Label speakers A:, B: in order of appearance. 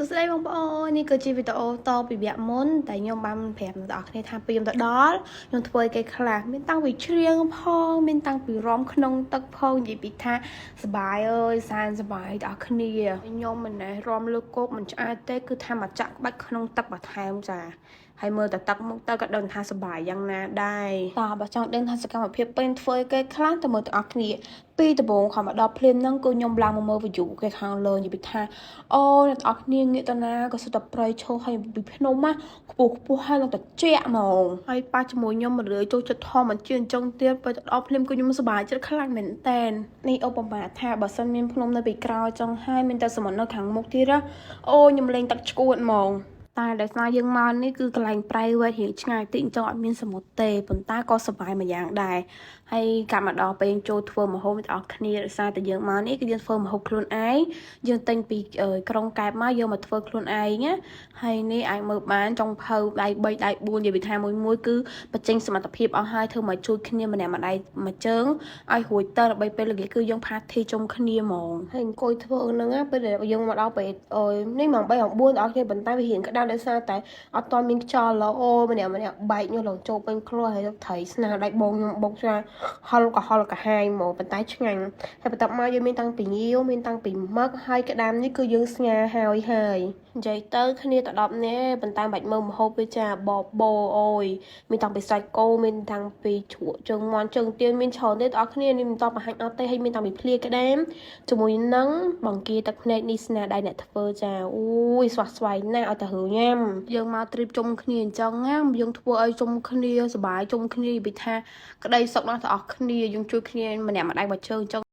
A: សួស្តីបងប្អូននេះគឺជាវីដេអូតពីវគ្គមុនតែខ្ញុំបានប្រាប់អ្នកនរគ្នាថាពេលខ្ញុំទៅដល់ខ្ញុំធ្វើឲ្យគេខ្លះមានតាំងពីច្រៀងផងមានតាំងពីរំក្នុងទឹកផងនិយាយពីថាសបាយអើយសែនសបាយដល់អ្នកគ្នាខ្ញុំមិនណែរំលើកគោកមិនឆ្អែតទេគឺថាមកចាក់ក្បាច់ក្នុងទឹកបន្ថែមចាហើយមើលតែទឹកមុខទៅក៏ដឹងថាសប្បាយយ៉ាងណាដែរតើបើចង់ដឹងថាសកម្មភាពពេលធ្វើឲ្យគេខ្លះទៅមើលទាំងអស់គ្នាពីដំបូងខំមកដល់ភ្លាមហ្នឹងគឺខ្ញុំឡើងមកមើល view គេខាងលើនិយាយពីថាអូអ្នកទាំងអស់គ្នាងាកទៅណាក៏សុទ្ធតែប្រៃឈោហើយពីភ្នំណាខ្ពស់ខ្ពស់ហើយឡើងតែជាក់ហ្មងហើយប៉ះជាមួយខ្ញុំមករឿចូលចិត្តធម្មជាតិអញ្ចឹងទៀតបើទៅដល់ភ្លាមគឺខ្ញុំសប្បាយចិត្តខ្លាំងមែនតែននេះឧបមាថាបើសិនមានភ្នំនៅពីក្រោយចង់ហើយមានតែសមុទ្រនៅខាងមុខទៀតណាអូខ្ញុំលេងទឹកឈួតហ្មងតែដោយសារយើងមកនេះគឺកន្លែង private រៀងឆ្ងាយតិចអញ្ចឹងអត់មានសមុទ្រទេប៉ុន្តែក៏សប្បាយមួយយ៉ាងដែរហើយកាប់មកដល់ពេលចូលធ្វើម្ហូបទាំងអស់គ្នាដោយសារតែយើងមកនេះគឺយើងធ្វើម្ហូបខ្លួនឯងយើងទិញពីក្រុងកែបមកយកមកធ្វើខ្លួនឯងណាហើយនេះអាចមើលបានចុងភៅដៃ3ដៃ4និយាយពីថាមួយគឺបញ្ចេញសមត្ថភាពអស់ហើយធ្វើមកជួយគ្នាម្នាក់ម្ដៃមួយជើងឲ្យរួចទៅដើម្បីពេលល្ងាចគឺយើងផាធីជុំគ្នាហ្មងហើយអង្គុយធ្វើហ្នឹងណាពេលយើងមកដល់ពេលនេះម៉ោង3ម៉ោង4ដល់គ្នាប៉ុន្តែវារៀងក្តៅដោយសារតែអត់ទាន់មានខ្យល់ល្អម្នាក់បែកញើសឡើងចូលពេញខ្លួនហើយត្រីស្នាដៃបងខ្ញុំបុកចាហុលក៏ហុលកាហាយហ្មងប៉ុន្តែឆ្ងាញ់ហើយបន្ទាប់មកយើងមានតាំងពីងាវមានតាំងពីមឹកហើយក្តាមនេះគឺយើងស្ងាហើយនិយាយទៅគ្នាទៅ10នាក់ប៉ុន្តែបាច់មើលម្ហូបវាចាបបោអូយមានតាំងពីសាច់គោមានតាំងពីជ្រក់ជើងមាន់ជើងទាមានច្រើនទេបងប្អូននេះមិនតបបង្ហាញអត់ទេហើយមានតាំងពីភ្លាក្តាមជាមួយនឹងបង្គាទឹកភ្នែកនេះស្នាដៃអ្នកធ្វើចាអូយស្វះស្វែងណាស់ឲ្យតែរឿងញ៉ាំយើងមកត្រៀបជុំគ្នាអញ្ចឹងណាយើងធ្វើឲ្យជុំគ្នាសប្បាយជុំគ្នាពីថាក្តីសុខណាស់ទាំងអស់គ្នាយើងជួយគ្នាម្នាក់ម្ដៃមួយជើងអញ្ចឹង